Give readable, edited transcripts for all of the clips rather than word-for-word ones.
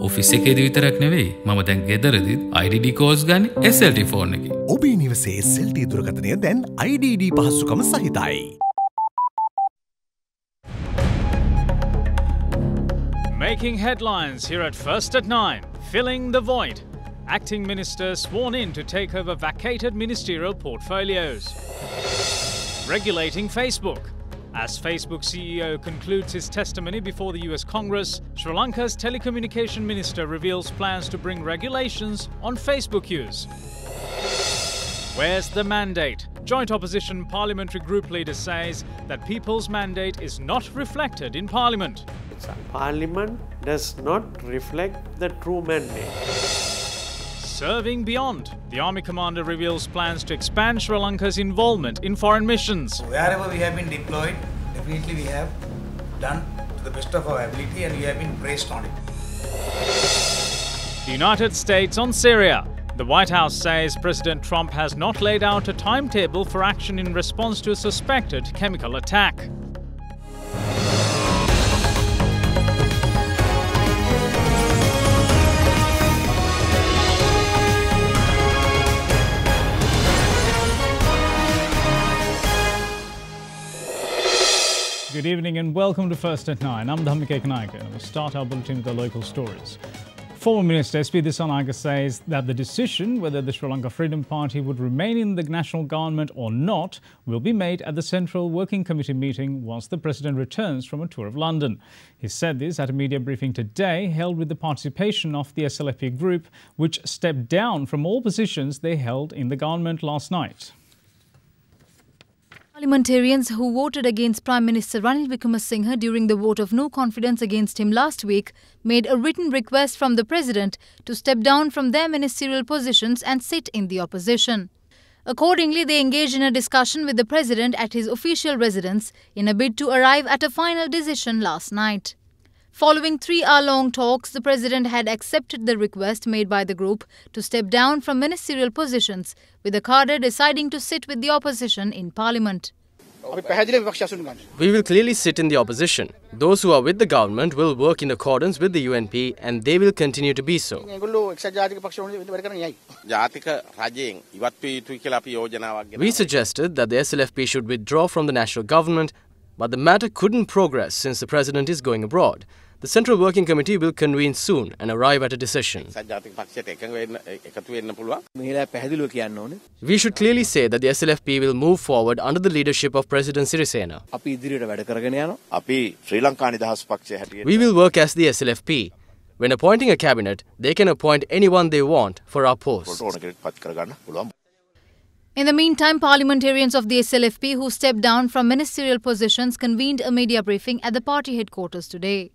Office එකේදී විතරක් නෙවෙයි මම දැන් ගෙදරදීත් IDD calls ගන්න SLT phone එකේ. ඔබේ නිවසේ SLT දුරකථනය දැන් IDD පහසුකම සහිතයි. Making headlines here at First at 9, filling the void. Acting ministers sworn in to take over vacated ministerial portfolios. Regulating Facebook. As Facebook CEO concludes his testimony before the US Congress, Sri Lanka's telecommunication minister reveals plans to bring regulations on Facebook use. Where's the mandate? Joint opposition parliamentary group leader says that people's mandate is not reflected in parliament. Parliament does not reflect the true mandate. Serving beyond. The army commander reveals plans to expand Sri Lanka's involvement in foreign missions. Wherever we have been deployed, definitely we have done to the best of our ability and we have been praised on it. The United States on Syria. The White House says President Trump has not laid out a timetable for action in response to a suspected chemical attack. Good evening and welcome to First at 9. I'm Dhammika Ekanaika. We'll start our bulletin with the local stories. Former Minister SP Dissanayake says that the decision whether the Sri Lanka Freedom Party would remain in the national government or not will be made at the Central Working Committee meeting once the President returns from a tour of London. He said this at a media briefing today held with the participation of the SLFP group, which stepped down from all positions they held in the government last night. Parliamentarians who voted against Prime Minister Ranil Wickremesinghe during the vote of no confidence against him last week made a written request from the President to step down from their ministerial positions and sit in the opposition. Accordingly, they engaged in a discussion with the President at his official residence in a bid to arrive at a final decision last night. Following 3-hour-long talks, the President had accepted the request made by the group to step down from ministerial positions, with the cadre deciding to sit with the opposition in Parliament. We will clearly sit in the opposition. Those who are with the government will work in accordance with the UNP and they will continue to be so. We suggested that the SLFP should withdraw from the national government, but the matter couldn't progress since the President is going abroad. The Central Working Committee will convene soon and arrive at a decision. We should clearly say that the SLFP will move forward under the leadership of President Sirisena. We will work as the SLFP. When appointing a cabinet, they can appoint anyone they want for our posts. In the meantime, parliamentarians of the SLFP who stepped down from ministerial positions convened a media briefing at the party headquarters today.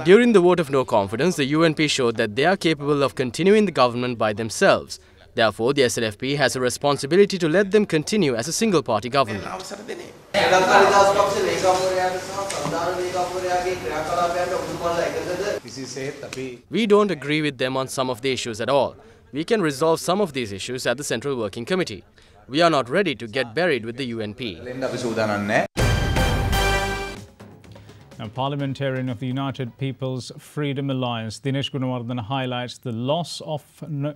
During the vote of no confidence, the UNP showed that they are capable of continuing the government by themselves. Therefore, the SLFP has a responsibility to let them continue as a single-party government. We don't agree with them on some of the issues at all. We can resolve some of these issues at the Central Working Committee. We are not ready to get buried with the UNP. Now, parliamentarian of the United People's Freedom Alliance, Dinesh Gunawardena, highlights the loss of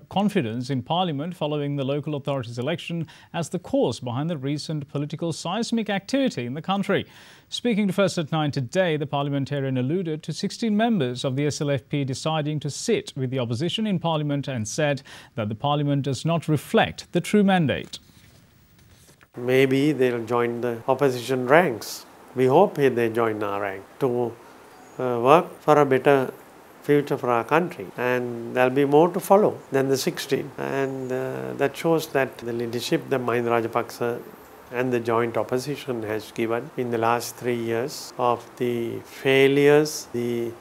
confidence in Parliament following the local authorities election as the cause behind the recent political seismic activity in the country. Speaking to First at 9 today, the parliamentarian alluded to 16 members of the SLFP deciding to sit with the opposition in Parliament and said that the Parliament does not reflect the true mandate. Maybe they'll join the opposition ranks. We hope they join our rank to work for a better future for our country. And there'll be more to follow than the 16. And that shows that the leadership that Mahinda Rajapaksa and the joint opposition has given in the last 3 years of the failures, the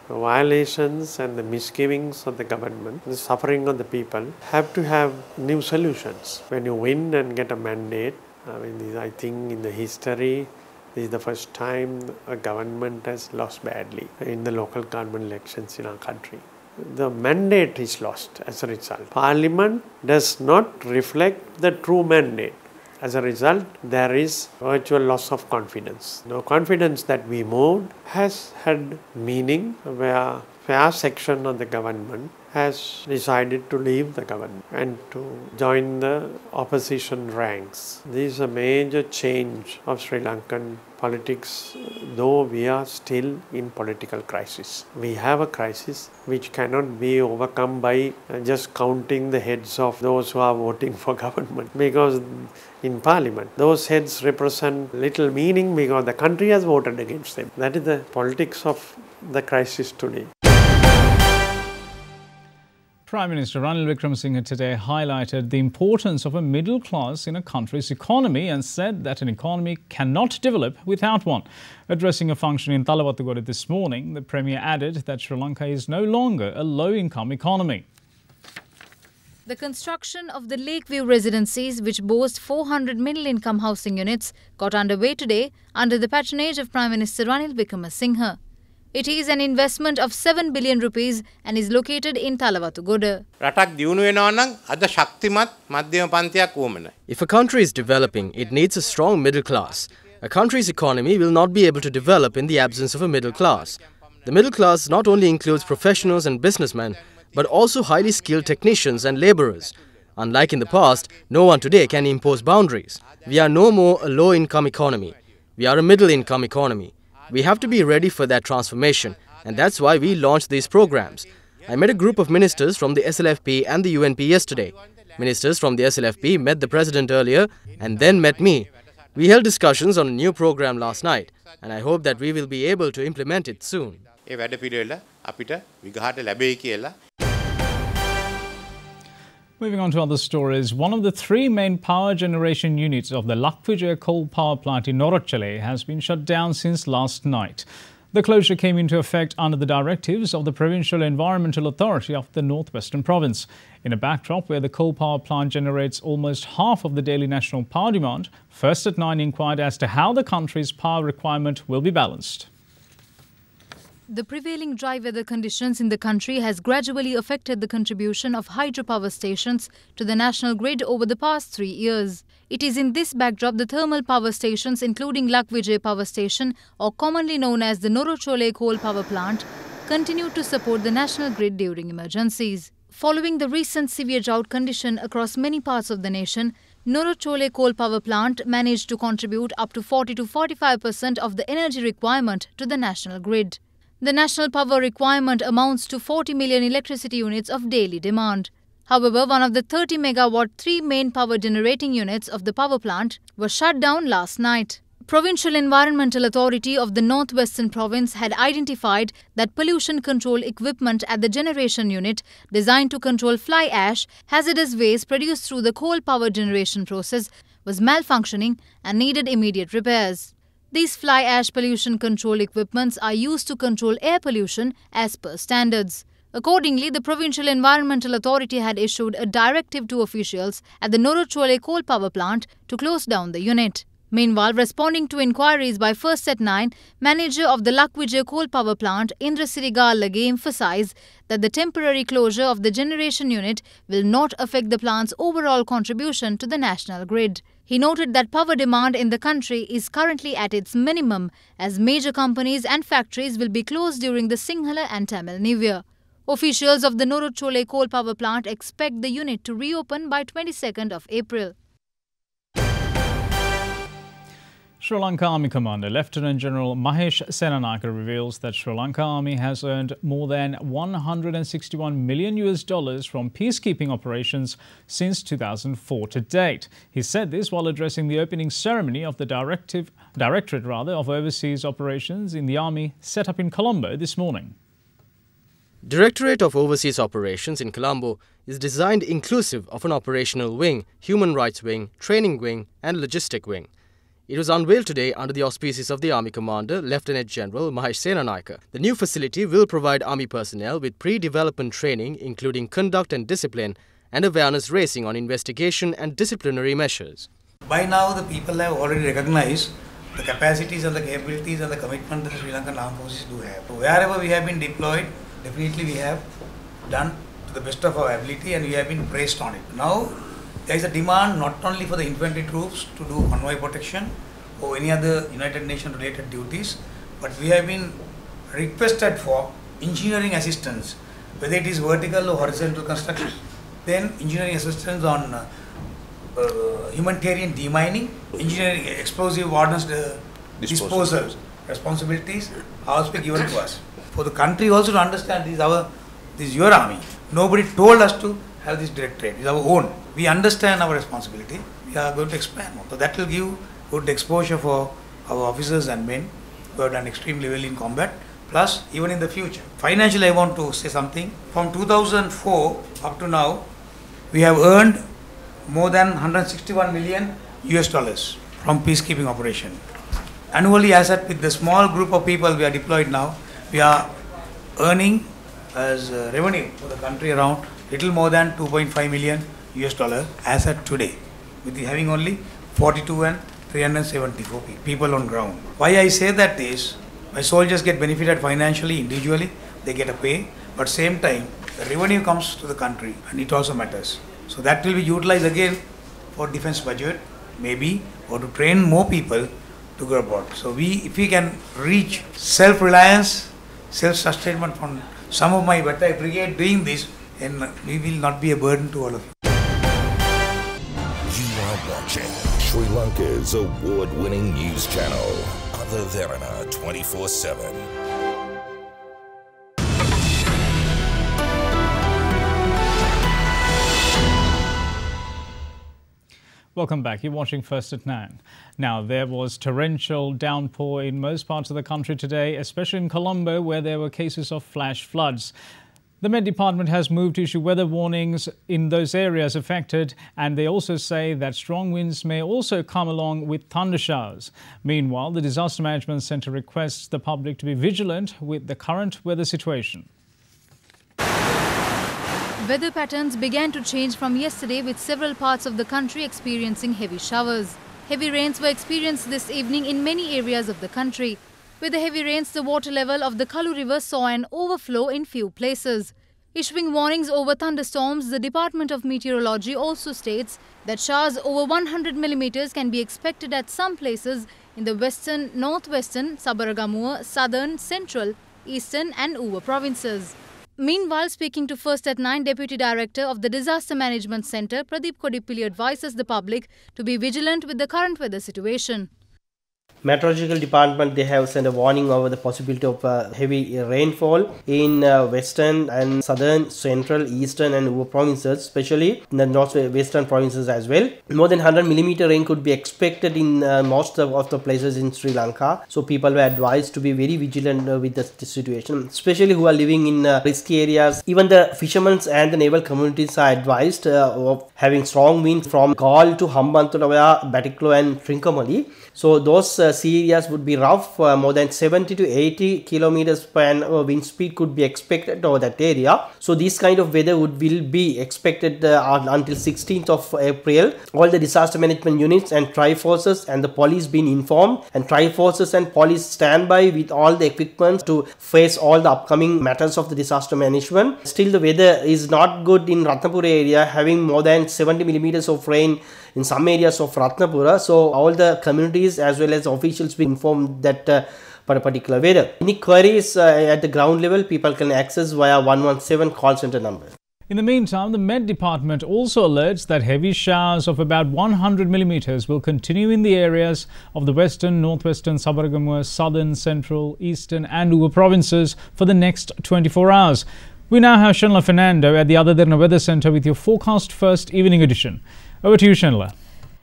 violations and the misgivings of the government, the suffering of the people, have to have new solutions. When you win and get a mandate, I think in the history, this is the first time a government has lost badly in the local government elections in our country. The mandate is lost as a result. Parliament does not reflect the true mandate. As a result, there is virtual loss of confidence. No confidence that we moved has had meaning where a fair section of the government has decided to leave the government and to join the opposition ranks. This is a major change of Sri Lankan politics, though we are still in political crisis. We have a crisis which cannot be overcome by just counting the heads of those who are voting for government, because in parliament those heads represent little meaning because the country has voted against them. That is the politics of the crisis today. Prime Minister Ranil Wickremesinghe today highlighted the importance of a middle class in a country's economy and said that an economy cannot develop without one. Addressing a function in Thalawattugoda this morning, the Premier added that Sri Lanka is no longer a low-income economy. The construction of the Lakeview residencies, which boast 400 middle-income housing units, got underway today under the patronage of Prime Minister Ranil Wickremesinghe. It is an investment of 7 billion rupees and is located in Thalawattugoda. If a country is developing, it needs a strong middle class. A country's economy will not be able to develop in the absence of a middle class. The middle class not only includes professionals and businessmen, but also highly skilled technicians and labourers. Unlike in the past, no one today can impose boundaries. We are no more a low-income economy. We are a middle-income economy. We have to be ready for that transformation, and that's why we launched these programs. I met a group of ministers from the SLFP and the UNP yesterday. Ministers from the SLFP met the President earlier and then met me. We held discussions on a new program last night, and I hope that we will be able to implement it soon. Moving on to other stories, one of the three main power generation units of the Lakvijaya coal power plant in Norotchale has been shut down since last night. The closure came into effect under the directives of the Provincial Environmental Authority of the Northwestern Province. In a backdrop where the coal power plant generates almost half of the daily national power demand, First at 9 inquired as to how the country's power requirement will be balanced. The prevailing dry weather conditions in the country has gradually affected the contribution of hydropower stations to the national grid over the past 3 years. It is in this backdrop the thermal power stations, including Lakvijaya Power Station, or commonly known as the Norotchale coal power plant, continue to support the national grid during emergencies. Following the recent severe drought condition across many parts of the nation, Norotchale coal power plant managed to contribute up to 40 to 45% of the energy requirement to the national grid. The national power requirement amounts to 40 million electricity units of daily demand. However, one of the 30 megawatt three main power generating units of the power plant was shut down last night. Provincial Environmental Authority of the Northwestern Province had identified that pollution control equipment at the generation unit designed to control fly ash, hazardous waste produced through the coal power generation process, was malfunctioning and needed immediate repairs. These fly ash pollution control equipments are used to control air pollution as per standards. Accordingly, the Provincial Environmental Authority had issued a directive to officials at the Norotchale coal power plant to close down the unit. Meanwhile, responding to inquiries by First at 9, manager of the Lakvijaya coal power plant, Indra Siriga Lage, emphasized that the temporary closure of the generation unit will not affect the plant's overall contribution to the national grid. He noted that power demand in the country is currently at its minimum, as major companies and factories will be closed during the Sinhala and Tamil New Year. Officials of the Norotchale coal power plant expect the unit to reopen by 22nd of April. Sri Lanka Army Commander Lieutenant General Mahesh Senanayake reveals that Sri Lanka Army has earned more than $161 million from peacekeeping operations since 2004 to date. He said this while addressing the opening ceremony of the Directorate of Overseas Operations in the Army set up in Colombo this morning. Directorate of Overseas Operations in Colombo is designed inclusive of an operational wing, human rights wing, training wing and logistic wing. It was unveiled today under the auspices of the Army Commander, Lieutenant General Mahesh Senanayake. The new facility will provide Army personnel with pre-development training, including conduct and discipline, and awareness raising on investigation and disciplinary measures. By now, the people have already recognized the capacities and the capabilities and the commitment that the Sri Lankan Armed Forces do have. So wherever we have been deployed, definitely we have done to the best of our ability and we have been praised on it. Now, there is a demand not only for the infantry troops to do convoy protection or any other United Nations related duties, but we have been requested for engineering assistance, whether it is vertical or horizontal construction, then engineering assistance on humanitarian demining, engineering explosive ordnance disposal responsibilities are also given to us. For the country also to understand this is your army. Nobody told us to have this directorate. It is our own. We understand our responsibility. We are going to expand more. So that will give good exposure for our officers and men who have done extremely well in combat, plus even in the future. Financially, I want to say something. From 2004 up to now, we have earned more than 161 million US dollars from peacekeeping operation. Annually, as at with the small group of people we are deployed now, we are earning as revenue for the country around little more than 2.5 million US dollars as at today, with having only 42 and 374 people on ground. Why I say that is, my soldiers get benefited financially, individually, they get a pay, but same time, the revenue comes to the country and it also matters. So that will be utilized again for defense budget, maybe, or to train more people to go abroad. So if we can reach self-reliance, self-sustainment from some of my Battalion brigade doing this, then we will not be a burden to all of you. You are watching Sri Lanka's award-winning news channel, Derana 24/7. Welcome back. You're watching First at 9. Now, there was torrential downpour in most parts of the country today, especially in Colombo, where there were cases of flash floods. The Met Department has moved to issue weather warnings in those areas affected, and they also say that strong winds may also come along with thunder showers. Meanwhile, the Disaster Management Centre requests the public to be vigilant with the current weather situation. Weather patterns began to change from yesterday, with several parts of the country experiencing heavy showers. Heavy rains were experienced this evening in many areas of the country. With the heavy rains, the water level of the Kalu River saw an overflow in few places. Issuing warnings over thunderstorms, the Department of Meteorology also states that showers over 100 millimeters can be expected at some places in the western, northwestern, Sabaragamuwa, southern, central, eastern and Uva provinces. Meanwhile, speaking to First at 9, Deputy Director of the Disaster Management Centre, Pradeep Kodipilli advises the public to be vigilant with the current weather situation. Meteorological department, they have sent a warning over the possibility of heavy rainfall in western and southern, central, eastern and Uva provinces, especially in the northwestern provinces as well. More than 100 millimeter rain could be expected in most of the places in Sri Lanka. So people were advised to be very vigilant with the situation, especially who are living in risky areas. Even the fishermen and the naval communities are advised of having strong winds from Galle to Hambantota, Batiklo and Trincomalee. So those sea areas would be rough. More than 70 to 80 kilometers per annum wind speed could be expected over that area. So this kind of weather will be expected until 16th of April. All the disaster management units and tri-forces and the police been informed, and tri-forces and police stand by with all the equipment to face all the upcoming matters of the disaster management. Still, the weather is not good in Ratnapura area, having more than 70 millimeters of rain in some areas of Ratnapura. So all the communities as well as officials be informed that for a particular weather. Any queries at the ground level, people can access via 117 call center number. In the meantime, the Met Department also alerts that heavy showers of about 100 millimeters will continue in the areas of the western, northwestern, Sabaragamuwa, southern, central, eastern and Uva provinces for the next 24 hours. We now have Shanla Fernando at the Derana Weather Centre with your forecast first evening edition. Over to you, Shanla.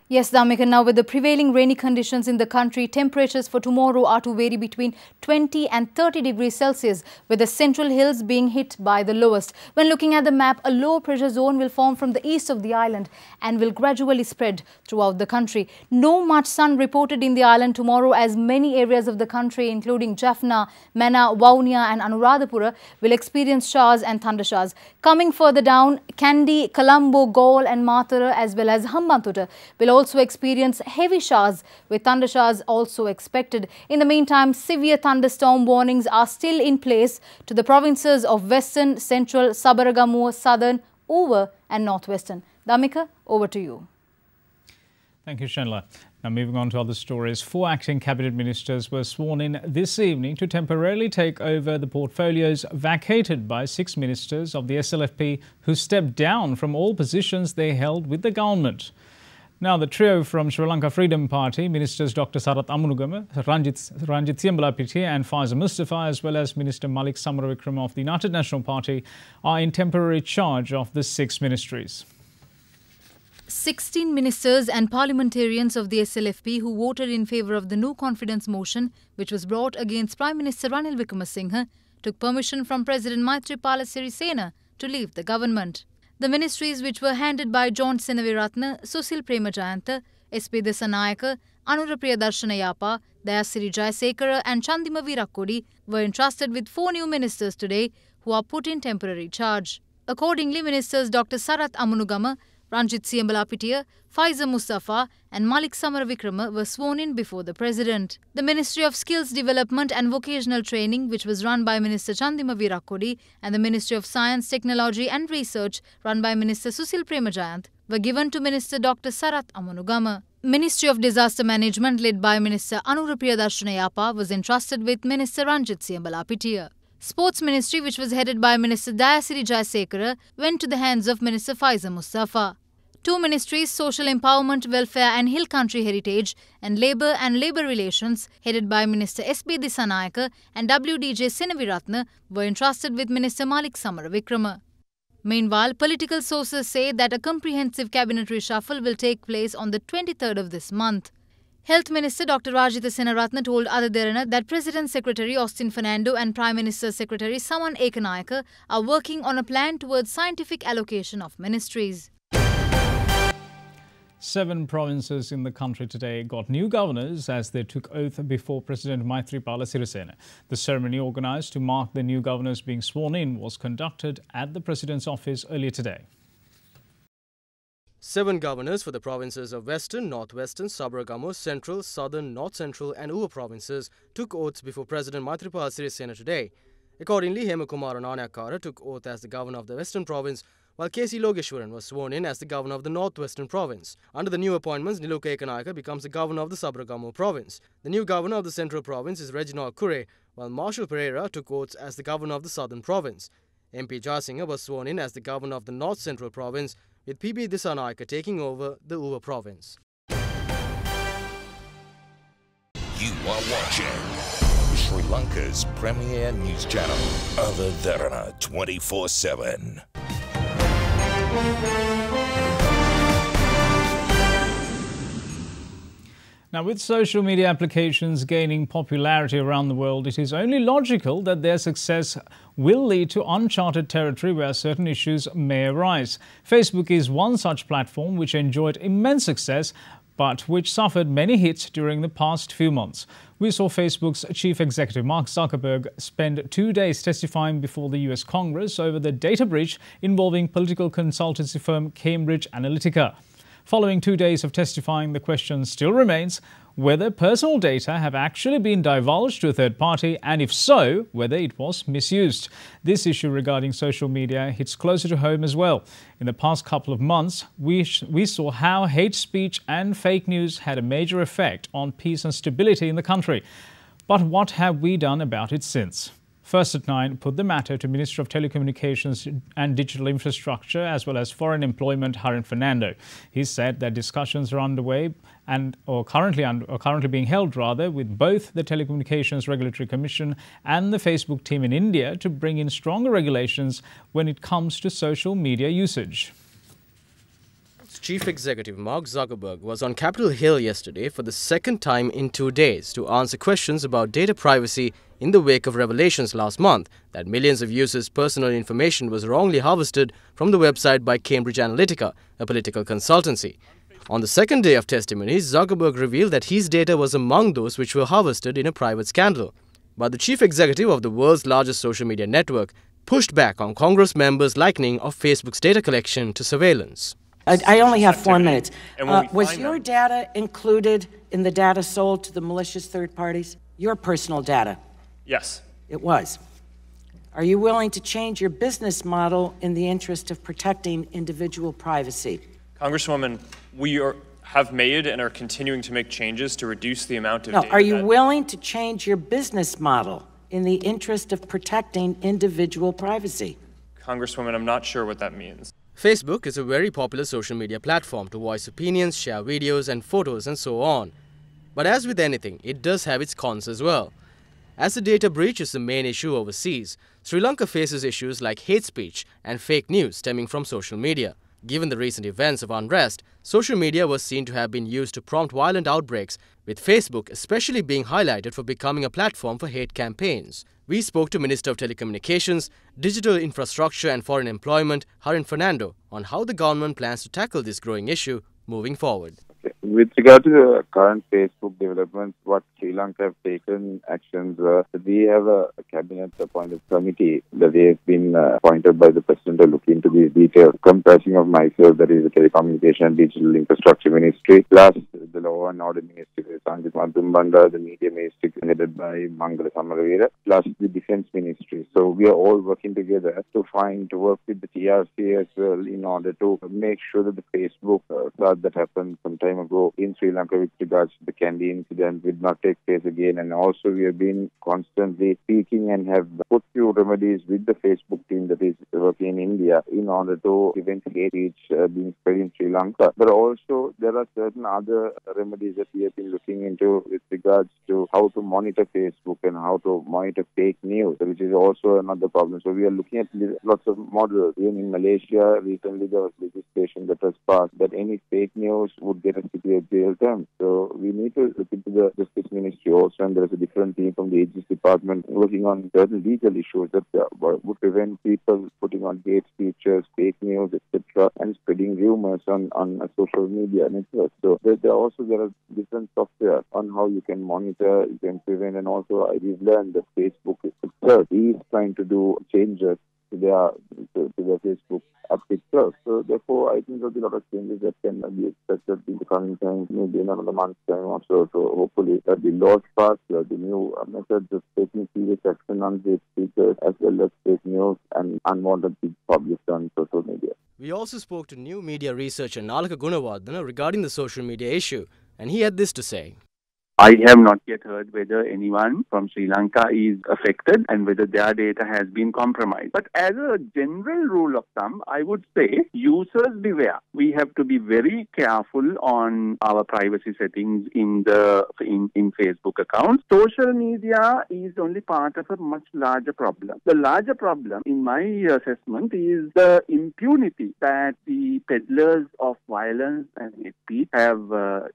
Yes, Damika, now with the prevailing rainy conditions in the country, temperatures for tomorrow are to vary between 20 and 30 degrees Celsius, with the central hills being hit by the lowest. When looking at the map, a low pressure zone will form from the east of the island and will gradually spread throughout the country. No much sun reported in the island tomorrow, as many areas of the country, including Jaffna, Mena, Vaunia and Anuradhapura, will experience showers and thunder showers. Coming further down, Kandy, Colombo, Galle and Matara as well as Hambantota will also experience heavy showers, with thunder showers also expected. In the meantime, severe thunderstorm warnings are still in place to the provinces of Western, Central, Sabaragamuwa, Southern, Uva and Northwestern. Damika? Over to you. Thank you, Shenla. Now moving on to other stories. 4 acting cabinet ministers were sworn in this evening to temporarily take over the portfolios vacated by 6 ministers of the SLFP who stepped down from all positions they held with the government. Now, the trio from Sri Lanka Freedom Party, Ministers Dr. Sarath Amunugama, Ranjit Siambalapitiya and Faiza Mustafa, as well as Minister Malik Samaravikrama of the United National Party, are in temporary charge of the 6 ministries. 16 ministers and parliamentarians of the SLFP who voted in favour of the no confidence motion, which was brought against Prime Minister Ranil Wickremesinghe, took permission from President Maithripala Sirisena to leave the government. The ministries, which were handed by John Senaviratne, Susil Premajayantha, SP Disanayaka, Anura Priyadarshana Yapa, Dayasiri Jayasekara and Chandima Veerakkodi, were entrusted with 4 new ministers today who are put in temporary charge. Accordingly, Ministers Dr. Sarath Amunugama, Ranjit Siambalapitiya, Faiza Mustafa and Malik Samaravikrama were sworn in before the President. The Ministry of Skills Development and Vocational Training, which was run by Minister Chandima Veerakkodi, and the Ministry of Science, Technology and Research, run by Minister Susil Premajayanth, were given to Minister Dr. Sarath Amunugama. Ministry of Disaster Management, led by Minister Anura Priyadarshana Yapa, was entrusted with Minister Ranjit Siambalapitiya. Sports Ministry, which was headed by Minister Dayasiri Jayasekara, went to the hands of Minister Faiza Mustafa. 2 ministries, Social Empowerment, Welfare and Hill Country Heritage, and Labour and Labour Relations, headed by Minister S.B. Disanayaka and WDJ Senaviratne, were entrusted with Minister Malik Samaravikrama. Meanwhile, political sources say that a comprehensive cabinet reshuffle will take place on the 23rd of this month. Health Minister Dr. Rajitha Senaratne told Derana that President Secretary Austin Fernando and Prime Minister Secretary Saman Ekanayake are working on a plan towards scientific allocation of ministries. 7 provinces in the country today got new governors as they took oath before President Maithripala Sirisena. The ceremony organised to mark the new governors being sworn in was conducted at the President's office earlier today. 7 governors for the provinces of Western, Northwestern, Sabaragamu, Central, Southern, North Central and Uva provinces took oaths before President Maithripala Sirisena today. Accordingly, Hemakumara Nanayakkara took oath as the governor of the Western province, while K.C. Logeshwaran was sworn in as the governor of the Northwestern province. Under the new appointments, Niluka Ekanayake becomes the governor of the Sabaragamu province. The new governor of the Central province is Reginald Kure, while Marshall Pereira took oaths as the governor of the Southern province. MP Jayasinghe was sworn in as the governor of the North Central province, with P.B. Disanayaka taking over the Uva province. You are watching Sri Lanka's premier news channel, Derana 24/7. Now, with social media applications gaining popularity around the world, it is only logical that their success will lead to uncharted territory where certain issues may arise. Facebook is one such platform which enjoyed immense success, but which suffered many hits during the past few months. We saw Facebook's chief executive Mark Zuckerberg spend 2 days testifying before the US Congress over the data breach involving political consultancy firm Cambridge Analytica. Following 2 days of testifying, the question still remains whether personal data have actually been divulged to a third party, and if so, whether it was misused. This issue regarding social media hits closer to home as well. In the past couple of months, we saw how hate speech and fake news had a major effect on peace and stability in the country. But what have we done about it since? First at 9 put the matter to Minister of Telecommunications and Digital Infrastructure as well as Foreign Employment Harin Fernando. He said that discussions are underway or currently being held with both the Telecommunications Regulatory Commission and the Facebook team in India to bring in stronger regulations when it comes to social media usage. Chief Executive Mark Zuckerberg was on Capitol Hill yesterday for the second time in 2 days to answer questions about data privacy in the wake of revelations last month that millions of users' personal information was wrongly harvested from the website by Cambridge Analytica, a political consultancy. On the second day of testimonies, Zuckerberg revealed that his data was among those which were harvested in a private scandal. But the chief executive of the world's largest social media network pushed back on Congress members' likening of Facebook's data collection to surveillance. I only have 4 minutes. Was your data included in the data sold to the malicious third parties? Your personal data? Yes. It was. Are you willing to change your business model in the interest of protecting individual privacy? Congresswoman, have made and are continuing to make changes to reduce the amount of data. Are you willing to change your business model in the interest of protecting individual privacy? Congresswoman, I'm not sure what that means. Facebook is a very popular social media platform to voice opinions, share videos and photos and so on. But as with anything, it does have its cons as well. As the data breach is the main issue overseas, Sri Lanka faces issues like hate speech and fake news stemming from social media. Given the recent events of unrest, social media was seen to have been used to prompt violent outbreaks, with Facebook especially being highlighted for becoming a platform for hate campaigns. We spoke to Minister of Telecommunications, Digital Infrastructure and Foreign Employment, Harin Fernando, on how the government plans to tackle this growing issue moving forward. With regard to the current Facebook developments, what Sri Lanka have taken actions, we have a cabinet-appointed committee that has been appointed by the President to look into these details, comprising of myself, that is the Telecommunication and Digital Infrastructure Ministry, plus the Law and Order Ministry, Sanjit Madhumbanda, the Media Ministry headed by Mangala Samaravira, plus the Defence Ministry. So we are all working together to work with the TRC as well in order to make sure that the Facebook flood that happened some time ago in Sri Lanka with regards to the Kandy incident will not take place again. And also we have been constantly speaking and have put few remedies with the Facebook team that is working in India in order to prevent hate speech being spread in Sri Lanka. But also there are certain other remedies that we have been looking into with regards to how to monitor Facebook and how to monitor fake news, which is also another problem. So we are looking at lots of models. Even in Malaysia, recently there was legislation that was passed that any fake news would get a jail term. So we need to look into the Justice Ministry also, and there is a different team from the Aegis Department working on certain legal issues that would prevent people putting on hate speeches, fake news, etc., and spreading rumors on social media networks. So there are different software on how you can monitor, you can prevent, and also we've learned that Facebook itself is trying to do changes to their Facebook app itself. So therefore, I think there will be a lot of changes that can be expected in the coming time, maybe in another month's time or so. So hopefully that the laws passed, the new methods of taking serious action on hate speakers as well as fake news and unwanted things published on social media. We also spoke to new media researcher Nalaka Gunawardana regarding the social media issue, and he had this to say. I have not yet heard whether anyone from Sri Lanka is affected and whether their data has been compromised. But as a general rule of thumb, I would say users beware. We have to be very careful on our privacy settings in Facebook accounts. Social media is only part of a much larger problem. The larger problem, in my assessment, is the impunity that the peddlers of violence and hate speech have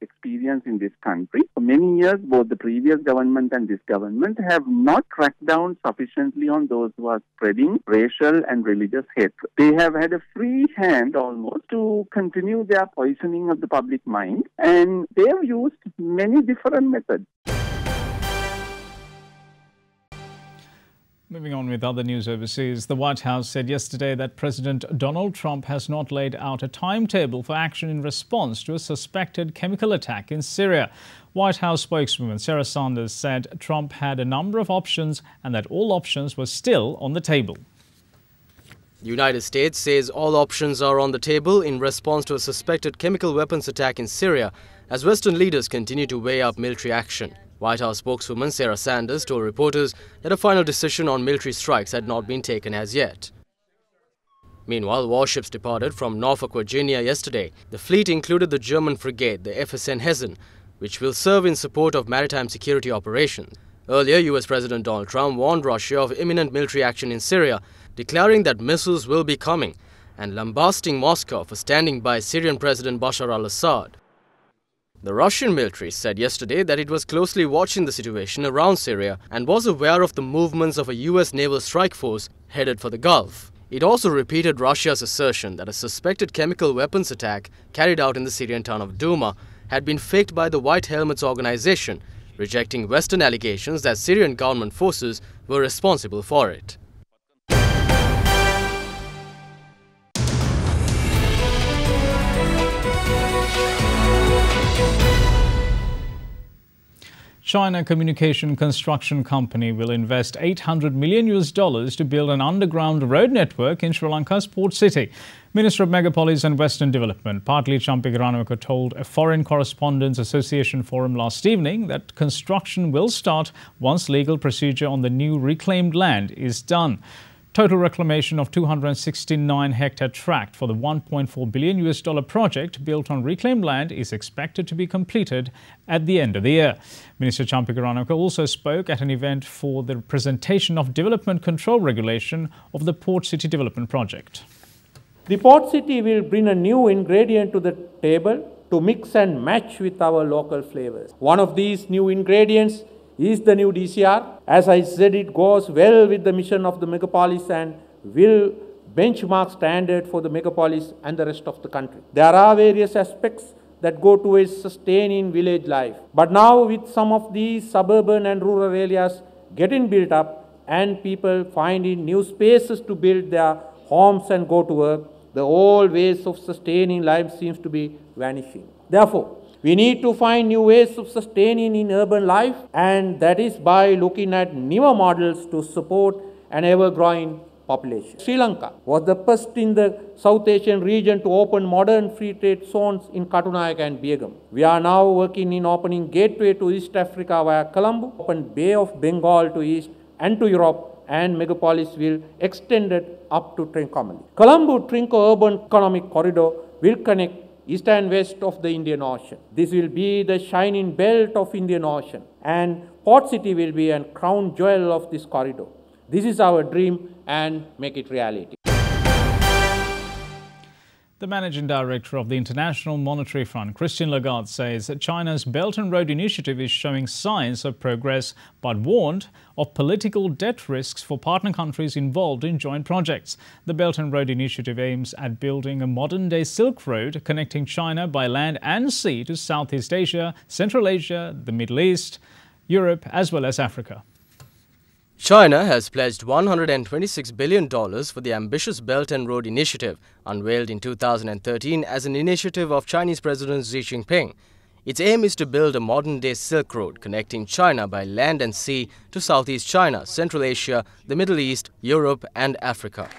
experienced in this country. For many years, both the previous government and this government have not cracked down sufficiently on those who are spreading racial and religious hatred. They have had a free hand almost to continue their poisoning of the public mind, and they have used many different methods. Moving on with other news overseas, the White House said yesterday that President Donald Trump has not laid out a timetable for action in response to a suspected chemical attack in Syria. White House spokeswoman Sarah Sanders said Trump had a number of options and that all options were still on the table. The United States says all options are on the table in response to a suspected chemical weapons attack in Syria as Western leaders continue to weigh up military action. White House spokeswoman Sarah Sanders told reporters that a final decision on military strikes had not been taken as yet. Meanwhile, warships departed from Norfolk, Virginia yesterday. The fleet included the German frigate, the FSN Hessen, which will serve in support of maritime security operations. Earlier, US President Donald Trump warned Russia of imminent military action in Syria, declaring that missiles will be coming and lambasting Moscow for standing by Syrian President Bashar al-Assad. The Russian military said yesterday that it was closely watching the situation around Syria and was aware of the movements of a US naval strike force headed for the Gulf. It also repeated Russia's assertion that a suspected chemical weapons attack carried out in the Syrian town of Douma had been faked by the White Helmets organization, rejecting Western allegations that Syrian government forces were responsible for it. China Communication Construction Company will invest $800 million to build an underground road network in Sri Lanka's port city. Minister of Megapolis and Western Development, Partli Champikiranawaka, told a Foreign Correspondents Association forum last evening that construction will start once legal procedure on the new reclaimed land is done. Total reclamation of 269-hectare tract for the $1.4 billion project built on reclaimed land is expected to be completed at the end of the year. Minister Champikiranawaka also spoke at an event for the presentation of Development Control Regulation of the Port City Development Project. The port city will bring a new ingredient to the table to mix and match with our local flavors. One of these new ingredients is the new DCR. As I said, it goes well with the mission of the megapolis and will benchmark standard for the megapolis and the rest of the country. There are various aspects that go towards sustaining village life. But now with some of these suburban and rural areas getting built up and people finding new spaces to build their homes and go to work, the old ways of sustaining life seems to be vanishing. Therefore, we need to find new ways of sustaining in urban life, and that is by looking at newer models to support an ever-growing population. Sri Lanka was the first in the South Asian region to open modern free trade zones in Katunayaka and Biagam. We are now working in opening gateway to East Africa via Colombo, open Bay of Bengal to East and to Europe, and megapolis will extend it up to Trincomalee. Colombo-Trinco urban economic corridor will connect east and west of the Indian Ocean. This will be the shining belt of Indian Ocean, and Port City will be a crown jewel of this corridor. This is our dream, and make it reality. The Managing Director of the International Monetary Fund, Christine Lagarde, says that China's Belt and Road Initiative is showing signs of progress, but warned of political debt risks for partner countries involved in joint projects. The Belt and Road Initiative aims at building a modern-day Silk Road connecting China by land and sea to Southeast Asia, Central Asia, the Middle East, Europe, as well as Africa. China has pledged $126 billion for the ambitious Belt and Road Initiative, unveiled in 2013 as an initiative of Chinese President Xi Jinping. Its aim is to build a modern-day Silk Road connecting China by land and sea to Southeast China, Central Asia, the Middle East, Europe and Africa.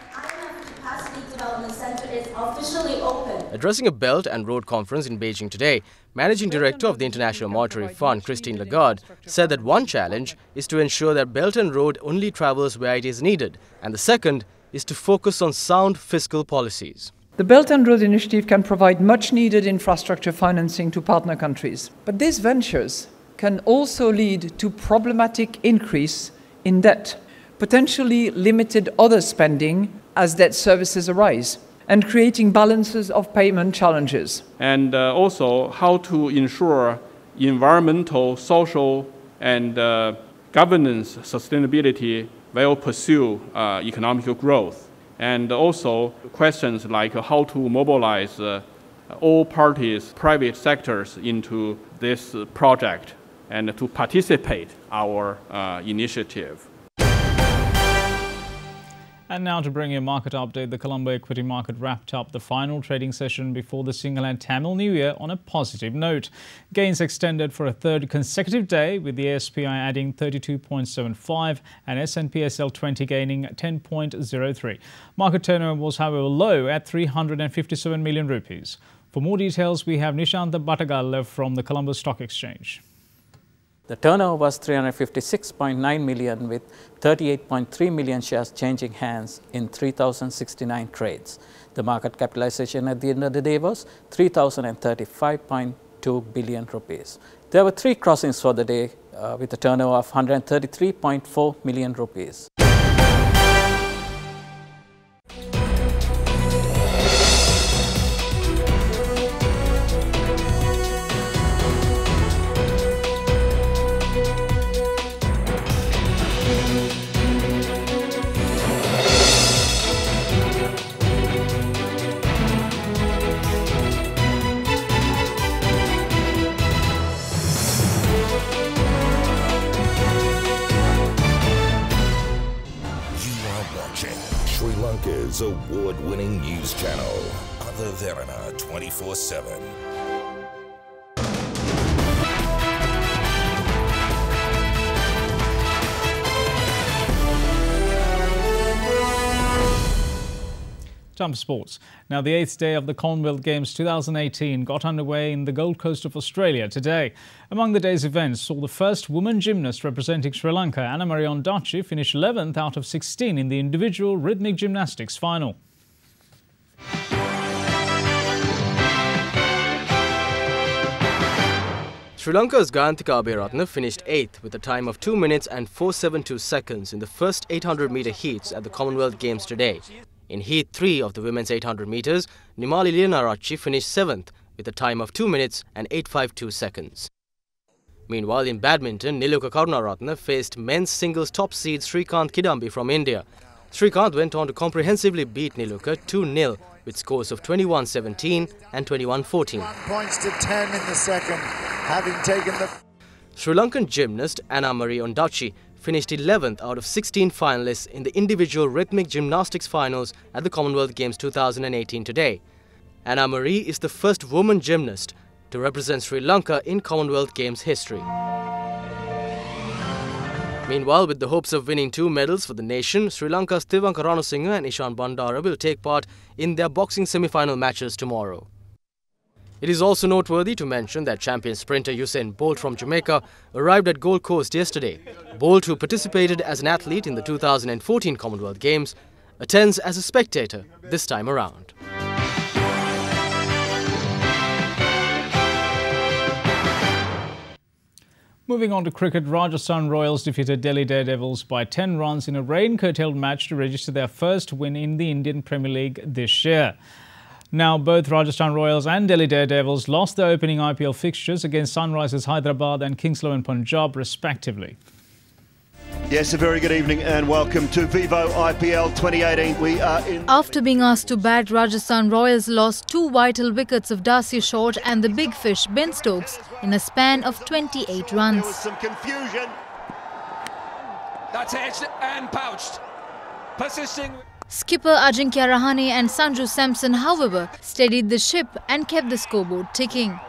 Capacity Development Center is officially open. Addressing a Belt and Road conference in Beijing today, Managing Director of the International Monetary Fund, Christine Lagarde, said that one challenge is to ensure that Belt and Road only travels where it is needed, and the second is to focus on sound fiscal policies. The Belt and Road Initiative can provide much-needed infrastructure financing to partner countries. But these ventures can also lead to problematic increase in debt, potentially limited other spending as debt services arise, and creating balances of payment challenges. And also how to ensure environmental, social, and governance sustainability will pursue economic growth. And also questions like how to mobilize all parties, private sectors into this project and to participate our initiative. And now to bring you a market update, the Colombo equity market wrapped up the final trading session before the Sinhala and Tamil New Year on a positive note. Gains extended for a third consecutive day, with the ASPI adding 32.75 and S&P SL20 gaining 10.03. Market turnover was, however, low at 357 million rupees. For more details, we have Nishanta Batagalla from the Colombo Stock Exchange. The turnover was 356.9 million, with 38.3 million shares changing hands in 3,069 trades. The market capitalization at the end of the day was 3,035.2 billion rupees. There were 3 crossings for the day with a turnover of 133.4 million rupees. Sri Lanka's award-winning news channel, Other Derana 24/7. Time for sports. Now, the 8th day of the Commonwealth Games 2018 got underway in the Gold Coast of Australia today. Among the day's events saw the first woman gymnast representing Sri Lanka, Anna-Maria Ondaatje, finish 11th out of 16 in the individual rhythmic gymnastics final. Sri Lanka's Gayanthika Abeyaratne finished 8th with a time of 2 minutes and 4.72 seconds in the first 800-metre heats at the Commonwealth Games today. In Heat 3 of the women's 800 metres, Nimali Liyanarachchi finished 7th with a time of 2 minutes and 8.52 seconds. Meanwhile, in badminton, Niluka Karunaratne faced men's singles top seed Srikanth Kidambi from India. Srikanth went on to comprehensively beat Niluka 2-0 with scores of 21-17 and 21-14. 1 points to 10 in the second, having taken the... Sri Lankan gymnast Anna-Maria Ondaatje finished 11th out of 16 finalists in the individual rhythmic gymnastics finals at the Commonwealth Games 2018 today. Anna-Marie is the first woman gymnast to represent Sri Lanka in Commonwealth Games history. Meanwhile, with the hopes of winning 2 medals for the nation, Sri Lanka's Tivanka Ranasinghe and Ishan Bandara will take part in their boxing semi-final matches tomorrow. It is also noteworthy to mention that champion sprinter Usain Bolt from Jamaica arrived at Gold Coast yesterday. Bolt, who participated as an athlete in the 2014 Commonwealth Games, attends as a spectator this time around. Moving on to cricket, Rajasthan Royals defeated Delhi Daredevils by 10 runs in a rain-curtailed match to register their first win in the Indian Premier League this year. Now, both Rajasthan Royals and Delhi Daredevils lost their opening IPL fixtures against Sunrisers Hyderabad and Kings XI Punjab, respectively. Yes, a very good evening and welcome to Vivo IPL 2018. We are in... After being asked to bat, Rajasthan Royals lost 2 vital wickets of Darcy Short and the big fish Ben Stokes in a span of 28 runs. There was some confusion. That's edged and pouched. Persisting... Skipper Ajinkya Rahane and Sanju Samson, however, steadied the ship and kept the scoreboard ticking.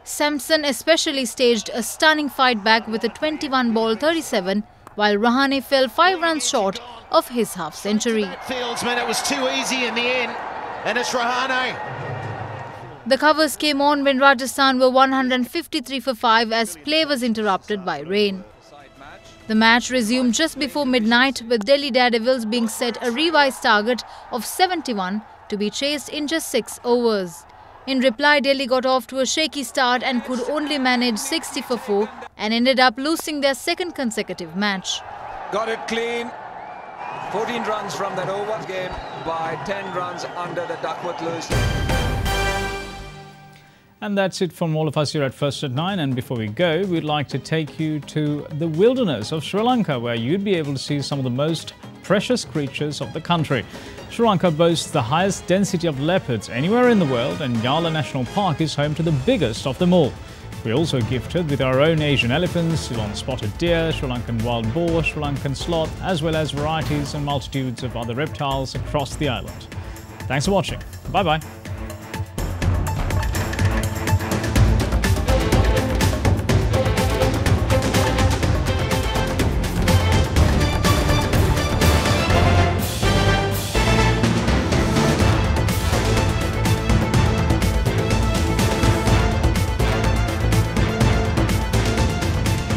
Samson especially staged a stunning fight back with a 21-ball 37, while Rahane fell 5 runs short of his half-century. Fieldsman, it was too easy in the end, and it's Rahane. The covers came on when Rajasthan were 153 for 5 as play was interrupted by rain. The match resumed just before midnight, with Delhi Daredevils being set a revised target of 71 to be chased in just 6 overs. In reply, Delhi got off to a shaky start and could only manage 60 for 4 and ended up losing their second consecutive match. Got it clean. 14 runs from that over game by 10 runs under the Duckworth Lewis. And that's it from all of us here at First at 9. And before we go, we'd like to take you to the wilderness of Sri Lanka, where you'd be able to see some of the most precious creatures of the country. Sri Lanka boasts the highest density of leopards anywhere in the world, and Yala National Park is home to the biggest of them all. We're also gifted with our own Asian elephants, Ceylon spotted deer, Sri Lankan wild boar, Sri Lankan sloth, as well as varieties and multitudes of other reptiles across the island. Thanks for watching. Bye-bye.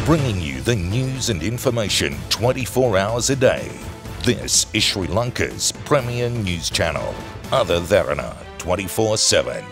Bringing you the news and information 24 hours a day. This is Sri Lanka's premier news channel, Other Derana 24/7.